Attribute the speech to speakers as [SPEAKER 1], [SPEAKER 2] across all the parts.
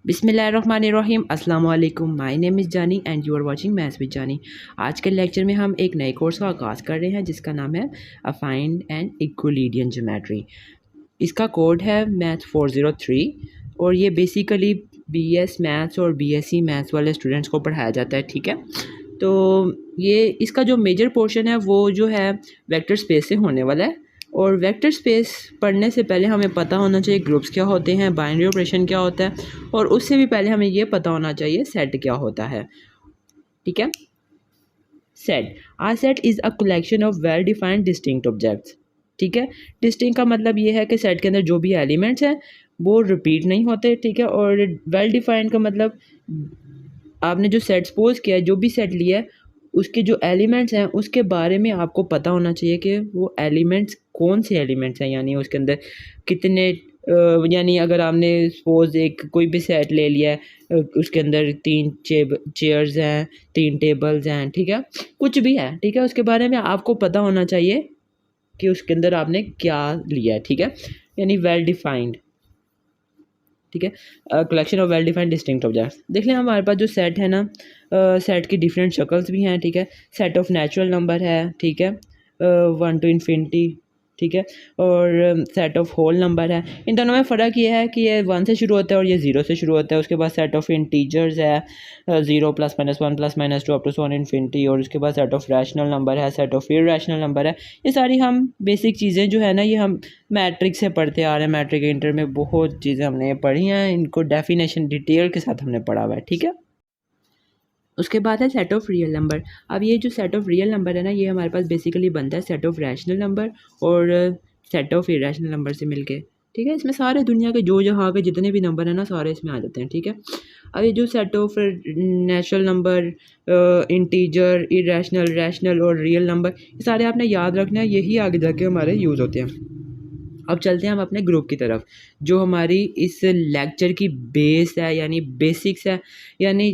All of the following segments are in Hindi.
[SPEAKER 1] बिस्मिल्लाहिर्रहमानिर्रहीम अस्सलाम वालेकुम। My name is Jani and you are watching maths with Jani. आज के लेक्चर में हम एक नए कोर्स का आगाज़ कर रहे हैं जिसका नाम है अफाइंड एंड इक्विलिडियन ज्योमेट्री। इसका कोड है मैथ 403 और ये बेसिकली बीएस मैथ्स और बीएससी मैथ्स वाले स्टूडेंट्स को पढ़ाया जाता है। ठीक है, तो ये इसका जो मेजर पोर्शन है वो जो है वेक्टर स्पेस से होने वाला है। और वेक्टर स्पेस पढ़ने से पहले हमें पता होना चाहिए ग्रुप्स क्या होते हैं, बाइनरी ऑपरेशन क्या होता है, और उससे भी पहले हमें ये पता होना चाहिए सेट क्या होता है। ठीक है, set ah set is a collection of well defined distinct objects. ठीक है, डिस्टिंक्ट का मतलब ये है कि सेट के अंदर जो भी एलिमेंट्स हैं वो रिपीट नहीं होते। ठीक है, और वेल डिफाइंड का मतलब आपने जो सेट सपोज किया है, जो भी सेट लिया है उसके जो एलिमेंट्स हैं उसके बारे में आपको पता होना चाहिए कि वो एलिमेंट्स कौन से एलिमेंट्स हैं, यानी उसके अंदर कितने यानी अगर आपने सपोज एक कोई भी सेट ले लिया है उसके अंदर 3 चेयर्स हैं, 3 टेबल्स हैं, ठीक है, कुछ भी है, ठीक है, उसके बारे में आपको पता होना चाहिए कि उसके अंदर आपने क्या लिया है। ठीक है, यानी वेल डिफाइंड। ठीक है, collection of well defined distinct objects. देख लें हमारे पास जो सेट है ना, सेट की डिफरेंट शक्ल्स भी हैं। ठीक है, सेट ऑफ नेचुरल नंबर है, ठीक है, 1 टू इन्फिनिटी, ठीक है, और सेट ऑफ होल नंबर है। इन दोनों में फ़र्क ये है कि ये 1 से शुरू होता है और ये 0 से शुरू होता है। उसके बाद सेट ऑफ इंटीजर्स है, 0 +, -1 + -2 अप टू 1 इन्फिनिटी। और उसके बाद सेट ऑफ रैशनल नंबर है, सेट ऑफ इर्रेशनल नंबर है। ये सारी हम बेसिक चीज़ें जो है ना, ये हम मैट्रिक से पढ़ते आ रहे हैं। मैट्रिक इंटर में बहुत चीज़ें हमने पढ़ी हैं, इनको डेफिनेशन डिटेल के साथ हमने पढ़ा हुआ है। ठीक है, उसके बाद है सेट ऑफ रियल नंबर। अब ये जो सेट ऑफ रियल नंबर है ना, ये हमारे पास बेसिकली बनता है सेट ऑफ रैशनल नंबर और सेट ऑफ इरेशनल नंबर से मिलके। ठीक है, इसमें सारे दुनिया के जो जहाँ के जितने भी नंबर हैं ना, सारे इसमें आ जाते हैं। ठीक है, अब ये जो set of natural number, integer, irrational, rational और रियल नंबर, ये सारे आपने याद रखना है, यही आगे जाके हमारे यूज़ होते हैं। अब चलते हैं हम अपने ग्रुप की तरफ, जो हमारी इस लेक्चर की बेस है, यानी बेसिक्स है, यानी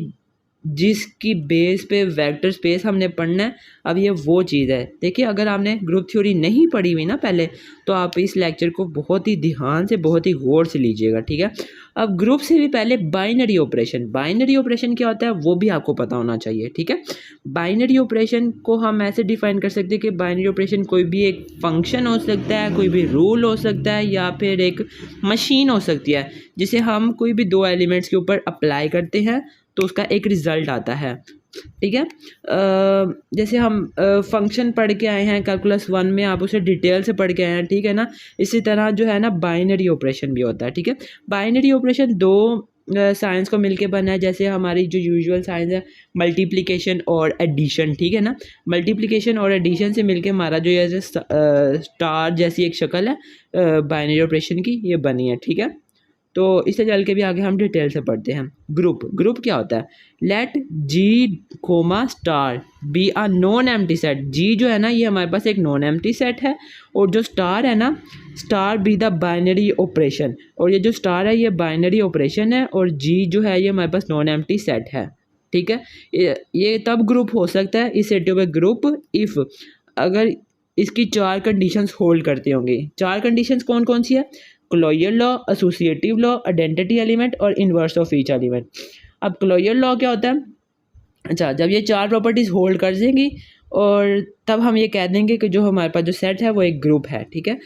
[SPEAKER 1] जिसकी बेस पे वेक्टर स्पेस हमने पढ़ना है। अब ये वो चीज़ है, देखिए, अगर आपने ग्रुप थ्योरी नहीं पढ़ी हुई ना पहले, तो आप इस लेक्चर को बहुत ही ध्यान से, बहुत ही गौर से लीजिएगा। ठीक है, अब ग्रुप से भी पहले बाइनरी ऑपरेशन, बाइनरी ऑपरेशन क्या होता है वो भी आपको पता होना चाहिए। ठीक है, बाइनरी ऑपरेशन को हम ऐसे डिफाइन कर सकते हैं कि बाइनरी ऑपरेशन कोई भी एक फंक्शन हो सकता है, कोई भी रूल हो सकता है, या फिर एक मशीन हो सकती है जिसे हम कोई भी 2 एलिमेंट्स के ऊपर अप्लाई करते हैं तो उसका एक रिज़ल्ट आता है। ठीक है, जैसे हम फंक्शन पढ़ के आए हैं कैलकुलस 1 में, आप उसे डिटेल से पढ़ के आए हैं। ठीक है ना, इसी तरह जो है ना बाइनरी ऑपरेशन भी होता है। ठीक है, बाइनरी ऑपरेशन 2 साइंस को मिलके बना है, जैसे हमारी जो यूजुअल साइंस है मल्टीप्लिकेशन और एडिशन। ठीक है ना, मल्टीप्लिकेशन और एडिशन से मिलके हमारा जो ये स्टार जैसी एक शक्ल है बाइनरी ऑपरेशन की, ये बनी है। ठीक है, तो इससे चल के भी आगे हम डिटेल से पढ़ते हैं। ग्रुप क्या होता है? लेट जी कोमा स्टार बी आ नॉन एम्प्टी सेट। जी जो है ना, ये हमारे पास एक नॉन एम्प्टी सेट है, और जो स्टार है ना, star be the binary operation, और ये जो स्टार है ये बाइनरी ऑपरेशन है, और जी जो है ये हमारे पास नॉन एम्प्टी सेट है। ठीक है, ये तब ग्रुप हो सकता है, इस सेट में ग्रुप इफ़ अगर इसकी 4 कंडीशंस होल्ड करते होंगे। 4 कंडीशंस कौन कौन सी है? Closure law, associative law, identity element और इन्वर्स ऑफ ईच एलिमेंट। अब क्लोजर लॉ क्या होता है? अच्छा, जब ये 4 प्रॉपर्टीज़ होल्ड कर देंगी और तब हम ये कह देंगे कि जो हमारे पास जो सेट है वो एक ग्रुप है। ठीक है,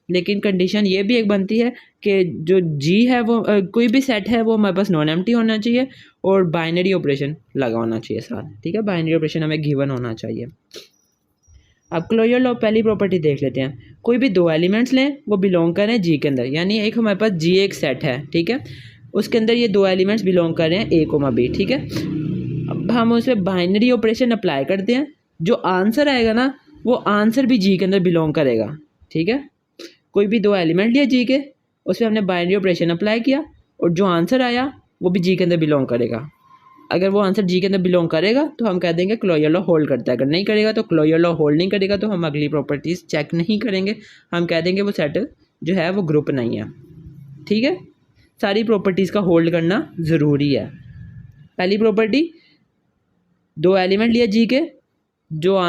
[SPEAKER 1] लेकिन कंडीशन ये भी एक बनती है कि जो जी है वो कोई भी सेट है वो हमारे पास नॉन एम्प्टी होना चाहिए और बाइनरी ऑपरेशन लगा होना चाहिए साथ। ठीक है, बाइनरी ऑपरेशन हमें गिवन होना चाहिए। अब क्लोजर लॉ पहली प्रॉपर्टी देख लेते हैं। कोई भी 2 एलिमेंट्स लें, वो बिलोंग करें जी के अंदर, यानी एक हमारे पास जी एक सेट है। ठीक है, उसके अंदर ये 2 एलिमेंट्स बिलोंग कर रहे हैं ए कोमा बी। ठीक है, अब हम उसमें बाइनरी ऑपरेशन अप्लाई करते हैं, जो आंसर आएगा ना वो आंसर भी जी के अंदर बिलोंग करेगा। ठीक है, कोई भी 2 एलिमेंट लिया जी के, उसमें हमने बाइनरी ऑपरेशन अप्लाई किया और जो आंसर आया वो भी जी के अंदर बिलोंग करेगा। अगर वो आंसर जी के अंदर बिलोंग करेगा तो हम कह देंगे क्लोजर लॉ होल्ड करता है। अगर नहीं करेगा तो क्लोजर लॉ होल्ड नहीं करेगा, तो हम अगली प्रॉपर्टीज़ चेक नहीं करेंगे, हम कह देंगे वो सेट जो है वो ग्रुप नहीं है। ठीक है, सारी प्रॉपर्टीज़ का होल्ड करना ज़रूरी है। पहली प्रॉपर्टी, 2 एलिमेंट लिया जी के, जो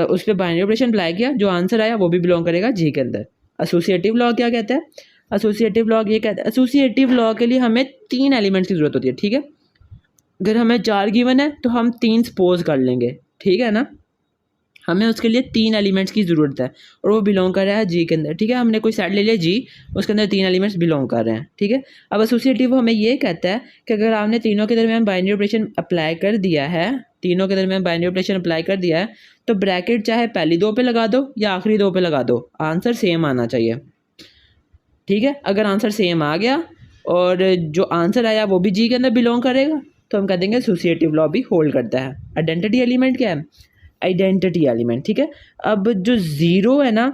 [SPEAKER 1] उस पर बाइनरी ऑपरेशन अप्लाई किया, जो आंसर आया वो भी बिलोंग करेगा जी के अंदर। एसोसिएटिव लॉ क्या कहता है? एसोसिएटिव लॉ ये कहता है, एसोसिएटिव लॉ के लिए हमें 3 एलिमेंट्स की ज़रूरत होती है, ठीक है। अगर हमें 4 गिवन है तो हम 3 सपोज कर लेंगे, ठीक है ना। हमें उसके लिए 3 एलिमेंट्स की ज़रूरत है और वो बिलोंग कर रहा है जी के अंदर, ठीक है। हमने कोई सेट ले लिया जी, उसके अंदर 3 एलिमेंट्स बिलोंग कर रहे हैं, ठीक है। अब एसोसिएटिव हमें ये कहता है कि अगर आपने तीनों के दरमियान बाइनरी ऑपरेशन अप्लाई कर दिया है, तीनों के दरमियान बाइनरी ऑपरेशन अप्लाई कर दिया है, तो ब्रैकेट चाहे पहली 2 पे लगा दो या आखिरी 2 पे लगा दो, आंसर सेम आना चाहिए, ठीक है। अगर आंसर सेम आ गया और जो आंसर आया वो भी जी के अंदर बिलोंग करेगा, तो हम कह देंगे एसोसिएटिव लॉ भी होल्ड करता है। आइडेंटिटी एलिमेंट क्या है? आइडेंटिटी एलिमेंट, ठीक है। अब जो ज़ीरो है ना,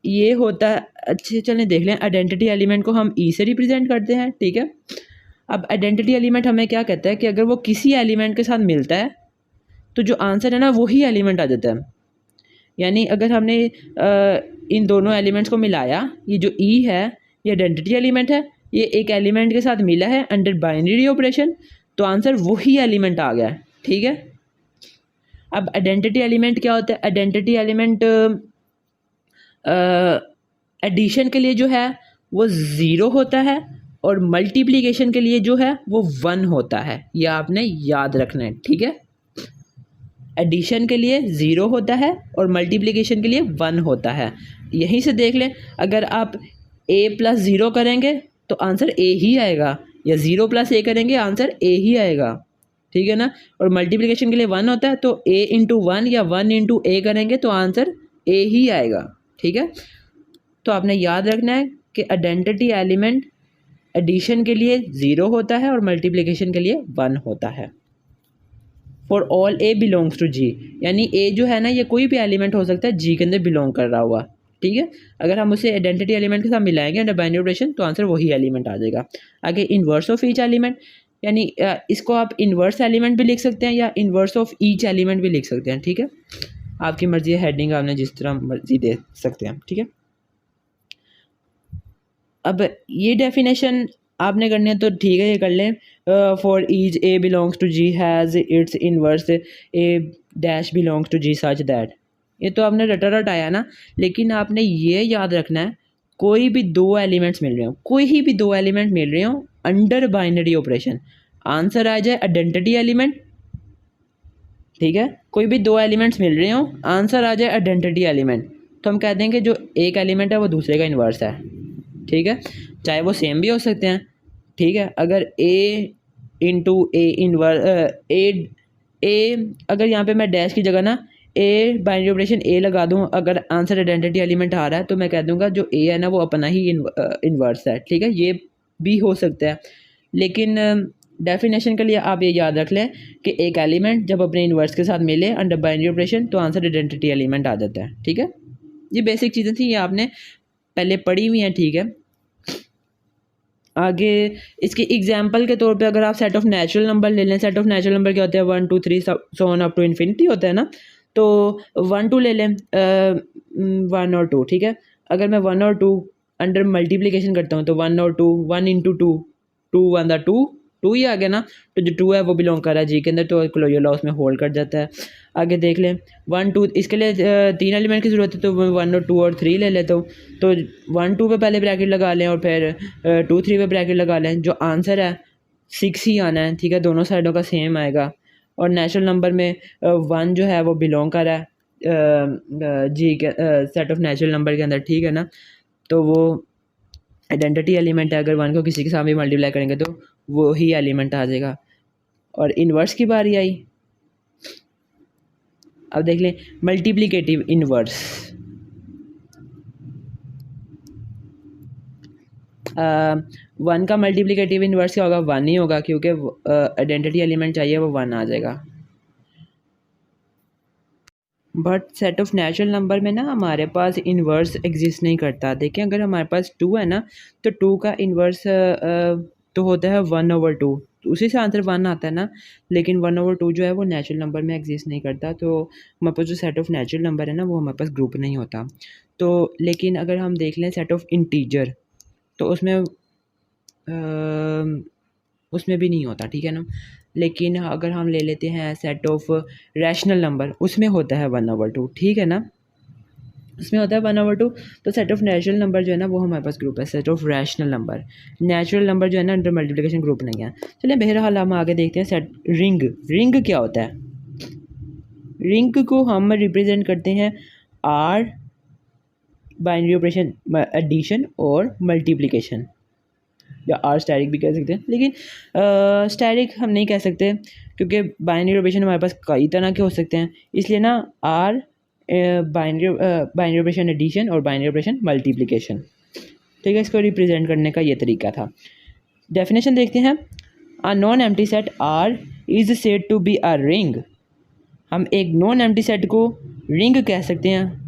[SPEAKER 1] ये होता है, अच्छे चलें देख लें, आइडेंटिटी एलिमेंट को हम ई से रिप्रेजेंट करते हैं, ठीक है। अब आइडेंटिटी एलिमेंट हमें क्या कहता है कि अगर वो किसी एलिमेंट के साथ मिलता है तो जो आंसर है ना वही एलिमेंट आ जाता है। यानी अगर हमने इन दोनों एलिमेंट्स को मिलाया, ये जो ई है ये आइडेंटिटी एलिमेंट है, ये एक एलिमेंट के साथ मिला है अंडर बाइनरी ऑपरेशन, तो आंसर वही एलिमेंट आ गया, ठीक है। अब आइडेंटिटी एलिमेंट क्या होता है? आइडेंटिटी एलिमेंट एडिशन के लिए जो है वो ज़ीरो होता है और मल्टीप्लिकेशन के लिए जो है वो 1 होता है, यह आपने याद रखना है, ठीक है। एडिशन के लिए 0 होता है और मल्टीप्लिकेशन के लिए 1 होता है। यहीं से देख लें, अगर आप a + 0 करेंगे तो आंसर a ही आएगा, या 0 + a करेंगे आंसर a ही आएगा, ठीक है ना। और मल्टीप्लिकेशन के लिए 1 होता है, तो a × 1 या 1 × a करेंगे तो आंसर a ही आएगा, ठीक है। तो आपने याद रखना है कि आइडेंटिटी एलिमेंट एडिशन के लिए 0 होता है और मल्टीप्लिकेशन के लिए 1 होता है। For all A belongs to G, यानी ए जो है ना ये कोई भी एलिमेंट हो सकता है जी के अंदर बिलोंग कर रहा हुआ, ठीक है। अगर हम उसे आइडेंटिटी एलिमेंट के साथ मिलाएंगे अंडर बाइनरी ऑपरेशन तो आंसर वही एलिमेंट आ जाएगा। आगे इन्वर्स ऑफ ईच एलिमेंट, यानी इसको आप इन्वर्स एलिमेंट भी लिख सकते हैं या इन्वर्स ऑफ ईच एलिमेंट भी लिख सकते हैं, ठीक है। आपकी मर्जी है, हेडिंग आपने जिस तरह मर्जी दे सकते हैं, ठीक है। अब ये डेफिनेशन आपने करनी है तो ठीक है, ये कर लें। For each A belongs to G has its inverse A dash belongs to G such that, ये तो आपने रटा रटाया ना, लेकिन आपने ये याद रखना है कोई भी 2 एलिमेंट्स मिल रहे हो, कोई भी 2 एलिमेंट मिल रहे हो अंडर बाइनरी ऑपरेशन, आंसर आ जाए आइडेंटिटी एलिमेंट, ठीक है। कोई भी 2 एलिमेंट्स मिल रहे हो, आंसर आ जाए आइडेंटिटी एलिमेंट, तो हम कह देंगे जो एक एलिमेंट है वो दूसरे का इन्वर्स है, ठीक है। चाहे वो सेम भी हो सकते हैं, ठीक है। अगर a × a इनवर्स ए अगर यहाँ पे मैं डैश की जगह ना a बाइनरी ऑपरेशन a लगा दूँ, अगर आंसर आइडेंटिटी एलिमेंट आ रहा है तो मैं कह दूँगा जो a है ना वो अपना ही इन्वर्स है, ठीक है। ये भी हो सकता है, लेकिन डेफिनेशन के लिए आप ये याद रख लें कि एक एलिमेंट जब अपने इन्वर्स के साथ मिले अंडर बाइनरी ऑपरेशन तो आंसर आइडेंटिटी एलिमेंट आ जाता है, ठीक है। ये बेसिक चीज़ें थी, ये आपने पहले पढ़ी हुई हैं, ठीक है। आगे इसके एग्जाम्पल के तौर पे अगर आप सेट ऑफ नेचुरल नंबर ले लें, सेट ऑफ नेचुरल नंबर क्या होते हैं 1 2 3 so on up to infinity होता है ना, तो 1 2 ले लें, 1 और 2, ठीक है। अगर मैं 1 और 2 अंडर मल्टीप्लिकेशन करता हूँ तो 1 और 2, 1 × 2, 2 1 दा 2 ही आ गया ना, तो जो 2 है वो बिलोंग कर रहा है जी के अंदर, तो क्लोजर लॉ उसमें होल्ड कर जाता है। आगे देख लें 1 2, इसके लिए 3 एलिमेंट की ज़रूरत है, तो मैं 1 और 2 और 3 ले लेता हूँ, तो 1 2 पे पहले ब्रैकेट लगा लें और फिर 2 3 पे ब्रैकेट लगा लें, जो आंसर है 6 ही आना है, ठीक है। दोनों साइडों का सेम आएगा, और नेचुरल नंबर में 1 जो है वो बिलोंग कर रहा है जी के सेट ऑफ नेचुरल नंबर के अंदर, ठीक है ना। तो वो आइडेंटिटी एलिमेंट है, अगर 1 को किसी के साथ भी मल्टीप्लाई करेंगे तो वो ही एलिमेंट आ जाएगा। और इन्वर्स की बारी आई, अब देख लें मल्टीप्लिकेटिव इन्वर्स। 1 का मल्टीप्लिकेटिव इन्वर्स क्या होगा? 1 ही होगा, क्योंकि आइडेंटिटी एलिमेंट चाहिए वो 1 आ जाएगा। But set of natural number में ना हमारे पास इन्वर्स एग्जिस्ट नहीं करता। देखें अगर हमारे पास 2 है ना, तो 2 का इन्वर्स तो होता है 1/2, तो उसी से आंसर 1 आता है ना, लेकिन 1/2 जो है वो नेचुरल नंबर में एग्जिस्ट नहीं करता, तो हमारे पास जो सेट ऑफ नेचुरल नंबर है ना वो हमारे पास ग्रुप नहीं होता। तो लेकिन अगर हम देख लें सेट ऑफ इंटीजर, तो उसमें भी नहीं होता, ठीक है ना। लेकिन अगर हम ले लेते हैं सेट ऑफ रैशनल नंबर, उसमें होता है 1/2, ठीक है ना। उसमें होता है 1/2। तो सेट ऑफ नेचुरल नंबर जो है ना वो हमारे पास ग्रुप है, set of rational number. Natural number जो है ना अंडर मल्टीप्लिकेशन ग्रुप नहीं है। चलिए बहरहाल हम आगे देखते हैं सेट रिंग। रिंग क्या होता है? रिंग को हम रिप्रेजेंट करते हैं आर बाइनरी ऑपरेशन एडिशन और मल्टीप्लिकेशन, या आर स्टैटिक भी कह सकते हैं, लेकिन स्टैटिक हम नहीं कह सकते क्योंकि बाइनरी ऑपरेशन हमारे पास कई तरह के हो सकते हैं। इसलिए ना आर बाइनरी ऑपरेशन एडिशन और बाइनरी ऑपरेशन मल्टीप्लिकेशन, ठीक है। इसको रिप्रेजेंट करने का ये तरीका था। डेफिनेशन देखते हैं। A non empty set R is said to be a ring. हम एक नॉन एम्प्टी सेट को रिंग कह सकते हैं।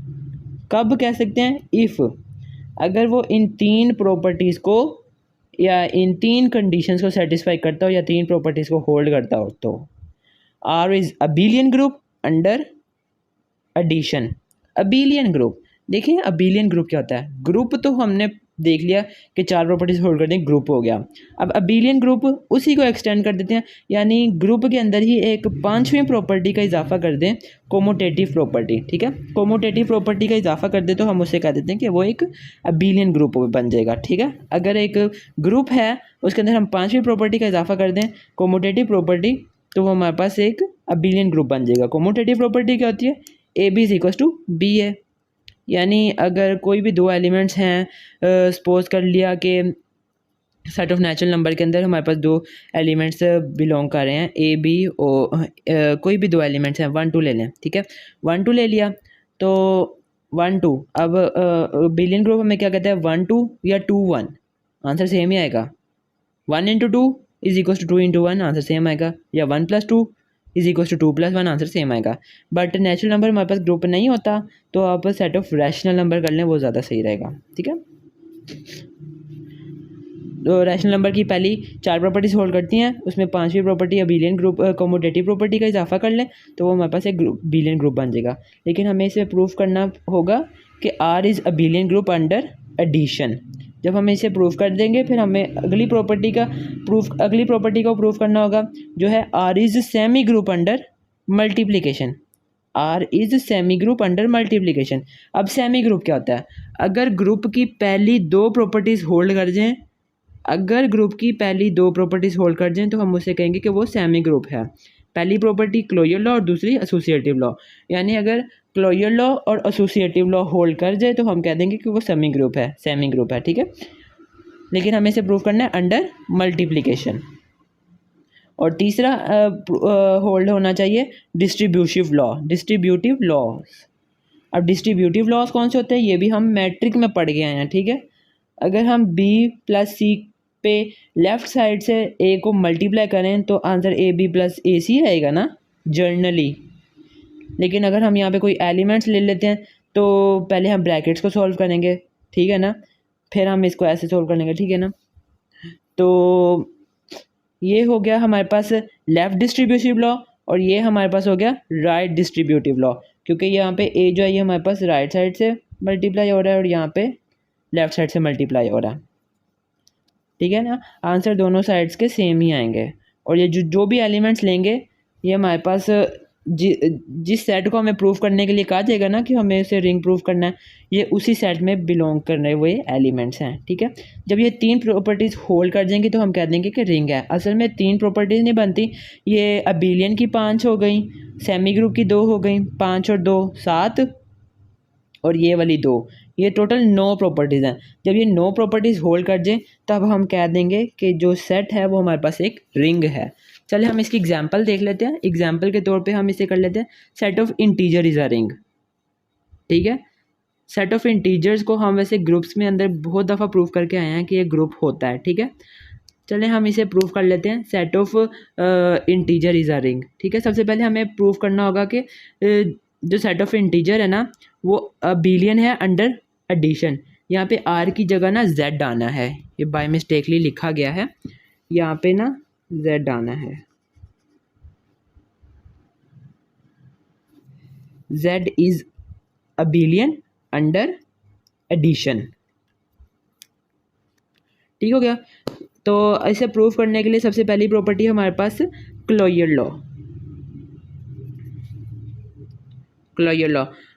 [SPEAKER 1] कब कह सकते हैं? इफ़ अगर वो इन तीन प्रॉपर्टीज़ को या इन तीन कंडीशंस को सेटिस्फाई करता हो या तीन प्रॉपर्टीज़ को होल्ड करता हो। तो R is abelian group under addition. Abelian group, देखिए अबेलियन ग्रुप क्या होता है? ग्रुप तो हमने देख लिया कि चार प्रॉपर्टीज होल्ड कर दें, ग्रुप हो गया। अब अबेलियन ग्रुप उसी को एक्सटेंड कर देते हैं, यानी ग्रुप के अंदर ही एक पांचवीं प्रॉपर्टी का इजाफा कर दें, कोमोटेटिव प्रॉपर्टी, ठीक है। कोमोटेटिव प्रॉपर्टी का इजाफा कर दे तो हम उससे कह देते हैं कि वो एक अबेलियन ग्रुप बन जाएगा, ठीक है। अगर एक ग्रुप है उसके अंदर हम पांचवीं प्रॉपर्टी का इजाफा कर दें, कोमोटेटिव प्रॉपर्टी, तो वो हमारे पास एक अबेलियन ग्रुप बन जाएगा। कोमोटेटिव प्रॉपर्टी क्या होती है? A B is equal to B है। यानी अगर कोई भी दो एलिमेंट्स हैं, सपोज कर लिया कि सेट ऑफ नेचुरल नंबर के अंदर हमारे पास दो एलिमेंट्स बिलोंग कर रहे हैं, ए बी और कोई भी दो एलिमेंट्स हैं, 1 2 ले लें, ठीक है। 1 2 ले लिया तो 1 2, अब बिलियन ग्रुप हमें क्या कहता है? 1 2 या 2 1, आंसर सेम ही आएगा। 1 into 2 is equal to 2 into 1, answer same आएगा। या 1 + 2 is equal to 2 + 1, answer same आएगा। बट नेचुरल नंबर हमारे पास ग्रुप नहीं होता, तो आप सेट ऑफ रैशनल नंबर कर लें, वो ज़्यादा सही रहेगा, ठीक है। तो रैशनल नंबर की पहली चार प्रॉपर्टीज होल्ड करती हैं, उसमें पांचवी प्रॉपर्टी अबेलियन ग्रुप कोमोटेटिव प्रॉपर्टी का इजाफा कर लें तो वो हमारे पास एक अबेलियन ग्रुप बन जाएगा। लेकिन हमें इसे प्रूफ करना होगा कि R is abelian group under addition. जब हम इसे प्रूफ कर देंगे फिर हमें अगली प्रॉपर्टी को प्रूफ करना होगा, जो है R is semi group under multiplication. R is semi group under multiplication. अब सेमी ग्रुप क्या होता है? अगर ग्रुप की पहली दो प्रॉपर्टीज़ होल्ड कर जाएँ, अगर ग्रुप की पहली दो प्रॉपर्टीज़ होल्ड कर जाएँ तो हम उसे कहेंगे कि वो सेमी ग्रुप है। पहली प्रॉपर्टी क्लोजर लॉ और दूसरी एसोसिएटिव लॉ, यानी अगर क्लोजर लॉ और एसोसिएटिव लॉ होल्ड कर जाए तो हम कह देंगे कि वो सेमी ग्रुप है, ठीक है। लेकिन हमें इसे प्रूव करना है अंडर मल्टीप्लिकेशन। और तीसरा होल्ड होना चाहिए डिस्ट्रीब्यूटिव लॉ। अब डिस्ट्रीब्यूटिव लॉज कौन से होते हैं? ये भी हम मैट्रिक में पढ़ गए हैं, ठीक है। अगर हम b + c पे लेफ़्ट साइड से a को मल्टीप्लाई करें तो आंसर ab + ac आएगा ना, जर्नली। लेकिन अगर हम यहाँ पे कोई एलिमेंट्स ले लेते हैं तो पहले हम ब्रैकेट्स को सॉल्व करेंगे, ठीक है ना, फिर हम इसको ऐसे सॉल्व कर लेंगे, ठीक है ना। तो ये हो गया हमारे पास लेफ़्ट डिस्ट्रीब्यूटिव लॉ, और ये हमारे पास हो गया राइट डिस्ट्रीब्यूटिव लॉ, क्योंकि यहाँ पे a जो है ये हमारे पास राइट साइड से मल्टीप्लाई हो रहा है और यहाँ पे लेफ़्ट साइड से मल्टीप्लाई हो रहा है, ठीक है ना। आंसर दोनों साइड्स के सेम ही आएंगे। और ये जो भी एलिमेंट्स लेंगे ये हमारे पास जिस सेट को हमें प्रूफ करने के लिए कहा जाएगा ना कि हमें इसे रिंग प्रूफ करना है, ये उसी सेट में बिलोंग करने हुए एलिमेंट्स हैं, ठीक है। जब ये तीन प्रॉपर्टीज़ होल्ड कर जाएंगी तो हम कह देंगे कि रिंग है। असल में तीन प्रॉपर्टीज़ नहीं बनती, ये अबेलियन की 5 हो गई, सेमी ग्रुप की 2 हो गई, 5 और 2 7, और ये वाली 2, ये टोटल 9 प्रॉपर्टीज़ हैं। जब ये 9 प्रॉपर्टीज़ होल्ड कर जाए तब हम कह देंगे कि जो सेट है वो हमारे पास एक रिंग है। चलिए हम इसकी एग्जांपल देख लेते हैं। एग्जांपल के तौर पे हम इसे कर लेते हैं, set of integer is a ring, ठीक है। सेट ऑफ इंटीजर्स को हम वैसे ग्रुप्स में अंदर बहुत दफ़ा प्रूफ करके आए हैं कि ये ग्रुप होता है, ठीक है। चलिए हम इसे प्रूफ कर लेते हैं, set of integer is a ring, ठीक है। सबसे पहले हमें प्रूफ करना होगा कि जो सेट ऑफ इंटीजर है ना वो अबेलियन है अंडर एडिशन। यहाँ पे r की जगह ना z आना है, ये बाय मिस्टेकली लिखा गया है, यहाँ पे ना z आना है। z is abelian under addition, ठीक हो गया। तो इसे प्रूफ करने के लिए सबसे पहली प्रॉपर्टी हमारे पास क्लोजर लॉ।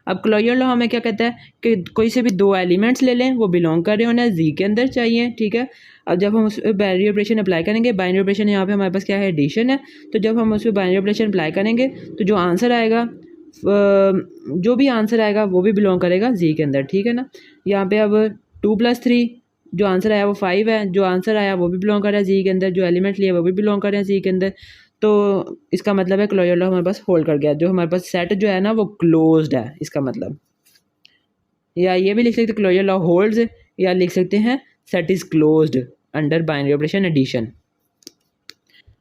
[SPEAKER 1] अब क्लोजर लॉ हमें क्या कहता है कि कोई से भी दो एलिमेंट्स ले लें, वो बिलोंग कर रहे होना जी के अंदर चाहिए, ठीक है। अब जब हम उस पर बाइनरी ऑपरेशन अप्लाई करेंगे, बाइनरी ऑपरेशन यहाँ पे हमारे पास क्या है, एडिशन है, तो जब हम उस पर बाइनरी ऑपरेशन अप्लाई करेंगे तो जो आंसर आएगा, जो भी आंसर आएगा वो भी बिलोंग करेगा जी के अंदर, ठीक है ना। यहाँ पे अब 2+3 जो आंसर आया वो 5 है, जो आंसर आया वो भी बिलोंग कर रहा है जी के अंदर, जो एलिमेंट लिया वो भी बिलोंग कर रहे हैं जी के अंदर। तो इसका मतलब है क्लोजर लॉ हमारे पास होल्ड कर गया, जो हमारे पास सेट जो है ना वो क्लोज्ड है, इसका मतलब। या ये भी लिख सकते हैं क्लोजर लॉ होल्ड्स, या लिख सकते हैं set is closed under binary operation addition.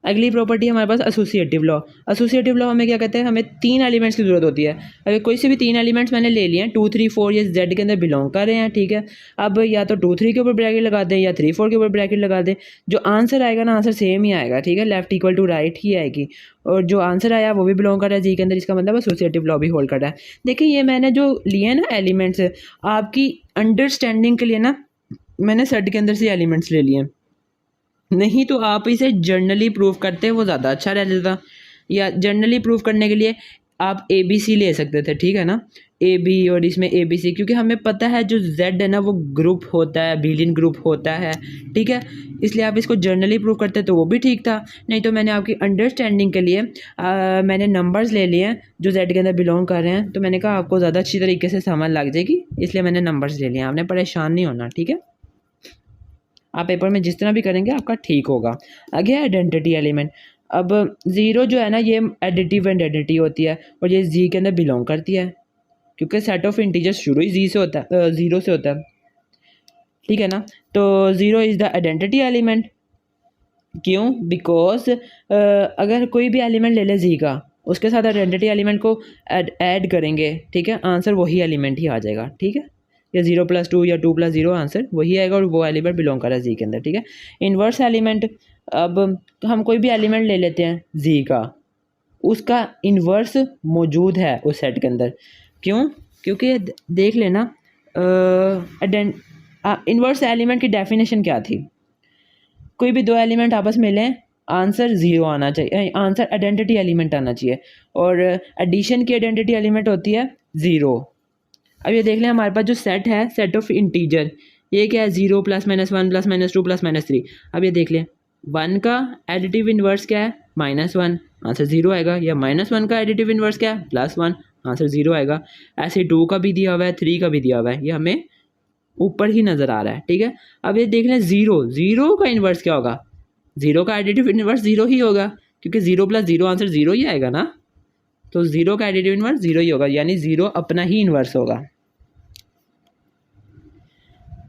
[SPEAKER 1] अगली प्रॉपर्टी हमारे पास एसोसिएटिव लॉ। एसोसिएटिव लॉ हमें क्या कहते हैं, हमें 3 एलिमेंट्स की ज़रूरत होती है। अगर कोई से भी 3 एलिमेंट्स मैंने ले लिए हैं, 2 3 4 ये जेड के अंदर बिलोंग कर रहे हैं, ठीक है। अब या तो 2 3 के ऊपर ब्रैकेट लगा दें या 3 4 के ऊपर ब्रैकेट लगा दें, जो आंसर आएगा ना आंसर सेम ही आएगा, ठीक है, लेफ्ट इक्वल टू राइट ही आएगी, और जो आंसर आया वो भी बिलोंग कर रहा है जी के अंदर, इसका मतलब एसोसिएटिव लॉ भी होल्ड कर रहा है। देखिए ये मैंने जो लिए ना एलिमेंट्स, आपकी अंडरस्टैंडिंग के लिए ना मैंने सेट के अंदर से एलिमेंट्स ले लिए, नहीं तो आप इसे जर्नली प्रूव करते वो ज़्यादा अच्छा रह जाता। या जर्नली प्रूव करने के लिए आप ए बी सी ले सकते थे, ठीक है ना, ए बी और इसमें ए बी सी, क्योंकि हमें पता है जो जेड है ना वो ग्रुप होता है, बिलियन ग्रुप होता है, ठीक है, इसलिए आप इसको जर्नली प्रूव करते तो वो भी ठीक था। नहीं तो मैंने आपकी अंडरस्टैंडिंग के लिए मैंने नंबर्स ले लिए हैं जो जेड के अंदर बिलोंग कर रहे हैं, तो मैंने कहा आपको ज़्यादा अच्छी तरीके से समझ लग जाएगी, इसलिए मैंने नंबर्स ले लिए, आपने परेशान नहीं होना, ठीक है। आप पेपर में जिस तरह भी करेंगे आपका ठीक होगा। आगे आइडेंटिटी एलिमेंट। अब ज़ीरो जो है ना ये एडिटिव आइडेंटिटी होती है और ये जी के अंदर बिलोंग करती है, क्योंकि सेट ऑफ इंटीजर्स शुरू ही जी से होता है, ज़ीरो से होता है, ठीक है ना। तो zero is the identity element. क्यों? बिकॉज अगर कोई भी एलिमेंट ले ले जी का, उसके साथ आइडेंटिटी एलिमेंट को ऐड करेंगे, ठीक है, आंसर वही एलिमेंट ही आ जाएगा, ठीक है, या 0+2 या 2+0 आंसर वही आएगा और वो एलिमेंट बिलोंग कर रहा है जी के अंदर, ठीक है। इन्वर्स एलिमेंट, अब हम कोई भी एलिमेंट ले लेते हैं जी का, उसका इन्वर्स मौजूद है उस सेट के अंदर। क्यों? क्योंकि देख लेना इन्वर्स एलिमेंट की डेफिनेशन क्या थी, कोई भी दो एलिमेंट आपस में लें, आंसर ज़ीरो आना चाहिए, आंसर आइडेंटिटी एलिमेंट आना चाहिए, और एडिशन की आइडेंटिटी एलिमेंट होती है ज़ीरो। अब ये देख लें हमारे पास जो सेट है, सेट ऑफ इंटीजर, ये क्या है, 0 +-1 +-2 +-3। अब ये देख लें 1 का एडिटिव इन्वर्स क्या है, -1, आंसर 0 आएगा, या -1 का एडिटिव इन्वर्स क्या है, +1, आंसर 0 आएगा। ऐसे 2 का भी दिया हुआ है, 3 का भी दिया हुआ है, ये हमें ऊपर ही नज़र आ रहा है, ठीक है। अब ये देख लें ज़ीरो का इन्वर्स क्या होगा, 0 का एडिटिव इन्वर्स 0 ही होगा, क्योंकि 0 + 0 आंसर 0 ही आएगा ना, तो 0 का एडिटिव इन्वर्स 0 ही होगा, यानी 0 अपना ही इन्वर्स होगा।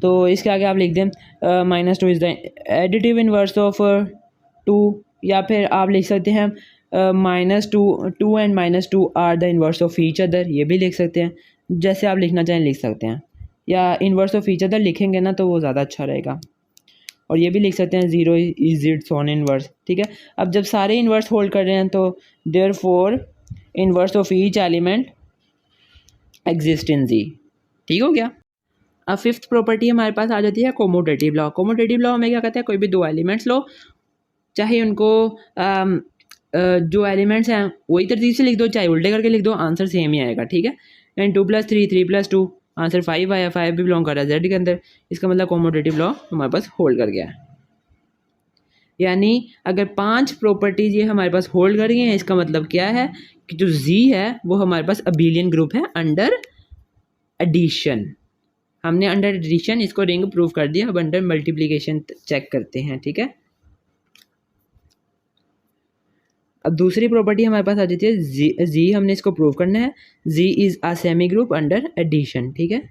[SPEAKER 1] तो इसके आगे आप लिख दें -2 is the additive inverse of 2, या फिर आप लिख सकते हैं -2 and -2 are the inverse of each other, ये भी लिख सकते हैं, जैसे आप लिखना चाहें लिख सकते हैं, या इन्वर्स ऑफ ईच अदर लिखेंगे ना तो वो ज़्यादा अच्छा रहेगा। और ये भी लिख सकते हैं 0 इज इट्स ओन इन्वर्स, ठीक है। अब जब सारे इन्वर्स होल्ड कर रहे हैं तो therefore inverse of each element exist in G, ठीक हो गया। अब फिफ्थ प्रॉपर्टी हमारे पास आ जाती है कोमोटेटिव लॉ। कोमोटेटिव लॉ हमें क्या कहता है, कोई भी दो एलिमेंट्स लो, चाहे उनको जो एलिमेंट्स हैं वही तरतीब से लिख दो, चाहे उल्टे करके लिख दो, आंसर सेम ही आएगा, ठीक है। एंड 2+3 3+2 आंसर 5 आया, 5 भी बिलोंग कर रहा है जेड के अंदर, इसका मतलब कोमोटेटिव लॉ हमारे पास होल्ड कर गया है। यानी अगर 5 प्रॉपर्टीज ये हमारे पास होल्ड कर गई हैं, इसका मतलब क्या है कि जो जी है वो हमारे पास अबेलियन ग्रुप है अंडर एडिशन। हमने अंडर एडिशन इसको रिंग प्रूव कर दिया, अब अंडर मल्टीप्लिकेशन चेक करते हैं, ठीक है। अब दूसरी प्रॉपर्टी हमारे पास आ जाती है जी हमने इसको प्रूव करना है, G is a semi group under addition, ठीक है।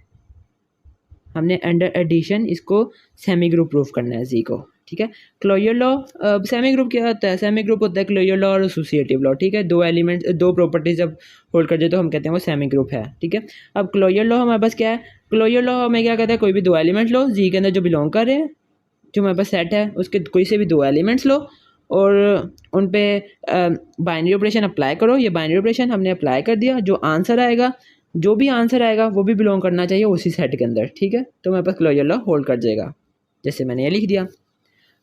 [SPEAKER 1] हमने अंडर एडिशन इसको सेमी ग्रुप प्रूव करना है जी को, ठीक है। क्लोजर लॉ, सेमी ग्रुप क्या होता है, सेमी ग्रुप होता है क्लोजर लॉ और एसोसिएटिव लॉ, ठीक है। दो एलिमेंट दो प्रॉपर्टीज जब होल्ड कर जाए तो हम कहते हैं वो सेमी ग्रुप है, ठीक है। अब क्लोजर लॉ हमारे पास क्या है, क्लोजर लॉ हमें क्या कहता है, कोई भी दो एलिमेंट लो जी के अंदर जो बिलोंग कर रहे हैं, जो हमारे पास सेट है उसके कोई से भी दो एलिमेंट्स लो और उन पे बाइनरी ऑपरेशन अप्लाई करो। ये बाइनरी ऑपरेशन हमने अप्लाई कर दिया, जो आंसर आएगा, जो भी आंसर आएगा वो भी बिलोंग करना चाहिए उसी सेट के अंदर, ठीक है। तो हमारे पास क्लोजर लॉ होल्ड कर जाएगा, जैसे मैंने ये लिख दिया।